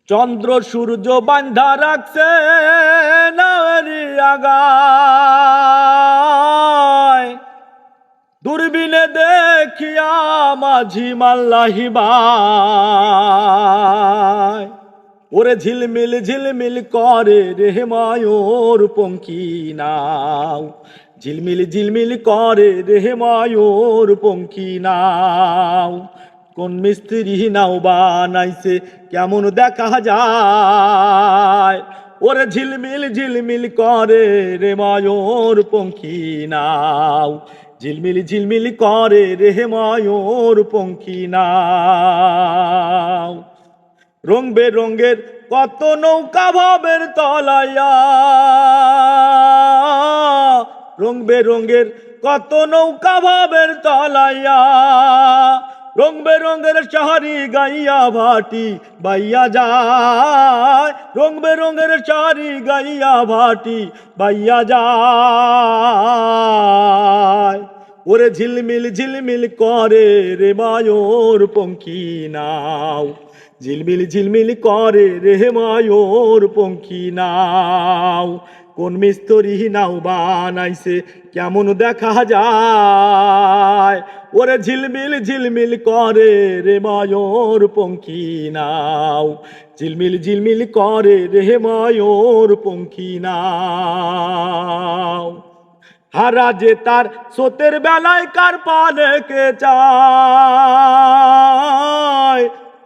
চন্দ্র সূর্য বান্ধা রাখছে নারী আগায়, দূরবীনে দেখিয়া মাঝি মাল্লাহি বাই। ওরে ঝিলমিল ঝিলমিল করে রে ময়ূর পঙ্খী নাও, ঝিলমিল ঝিলমিল করে রে ময়ূর পঙ্খী নাও। কোন মিস্ত্রি নাও বানাইছে কেমন দেখা যায়, ওরে ঝিলমিল ঝিলমিল করে রে ময়ূর পঙ্খী নাও, ঝিলমিল ঝিলমিল করে রে ময়ূর পঙ্খী নাও। রং বেরঙের কত নৌকা ভাবের তলাইয়া, রং বেরঙের কত নৌকা ভাবের তলাইয়া, রং বেরঙের শাড়ি গাইয়া ভাটি বাইয়া যায়, রং বেরঙের শাড়ি গাইয়া ভাটি বাইয়া যায়। ওরে ঝিলমিল ঝিলমিল করে রে ময়ূর পঙ্খী নাও, ঝিলমিল ঝিলমিল করে রে ময়ূর পঙ্খী নাও। কোন মিস্ত্রি নাও বানাইছে কেমন দেখা যায়, ওরে ঝিলমিল ঝিলমিল করে রে ময়ূর পঙ্খী নাও, ঝিলমিল ঝিলমিল করে রে ময়ূর পঙ্খী নাও। হারা যে তার সোতের বেলায় কার পানেকে চায়,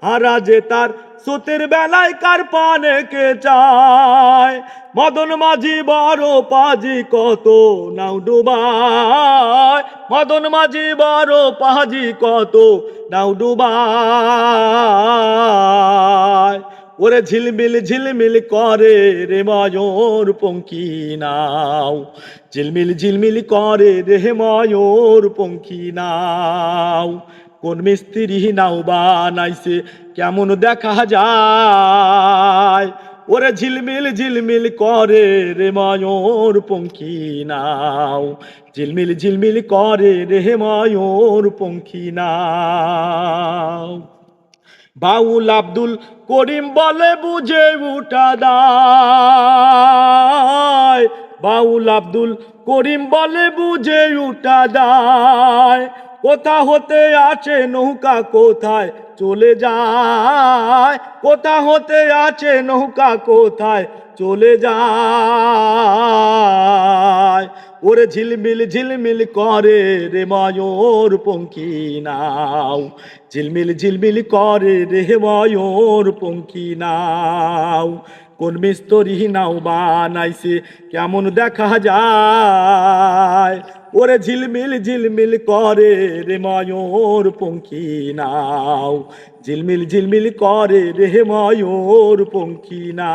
হারা যে তার সোতের বেলায় কার পানেকে চায়। মদন মাঝি বড় পাজি কত নাও ডুবায়, মদন মাঝি বড় পাজি কত নাও ডুবায়। ওরে ঝিলমিল ঝিলমিল করে রে ময়ূর পঙ্খী নাও, ঝিলমিল ঝিলমিল করে রে ময়ূর পঙ্খী নাও। কোন মিস্ত্রি নাও বানাইছে কেমন দেখা যায়, ওরে ঝিলমিল ঝিলমিল করে রে ময়ূর পঙ্খী নাও, ঝিলমিল ঝিলমিল করে রে ময়ূর পঙ্খী নাও। বাউল আব্দুল করিম বলে বুঝে উঠা দায়, বাউল আব্দুল করিম বলে বুঝে উঠা দায়। কোথা হতে আছে নৌকা কোথায় চলে যায়, কোথা হতে আছে নৌকা কোথায় চলে যায়। ওরে ঝিলমিল ঝিলমিল করে রে ময়ূর পঙ্খী নাও, ঝিলমিল ঝিলমিল করে রে ময়ূর পঙ্খী নাও। কোন মিস্ত্রি নাও বানাইছে কেমন দেখা যায়, ওরে ঝিলমিল ঝিলমিল করে রে ময়ূর পঙ্খী নাও, ঝিলমিল ঝিলমিল করে রে ময়ূর পঙ্খী নাও।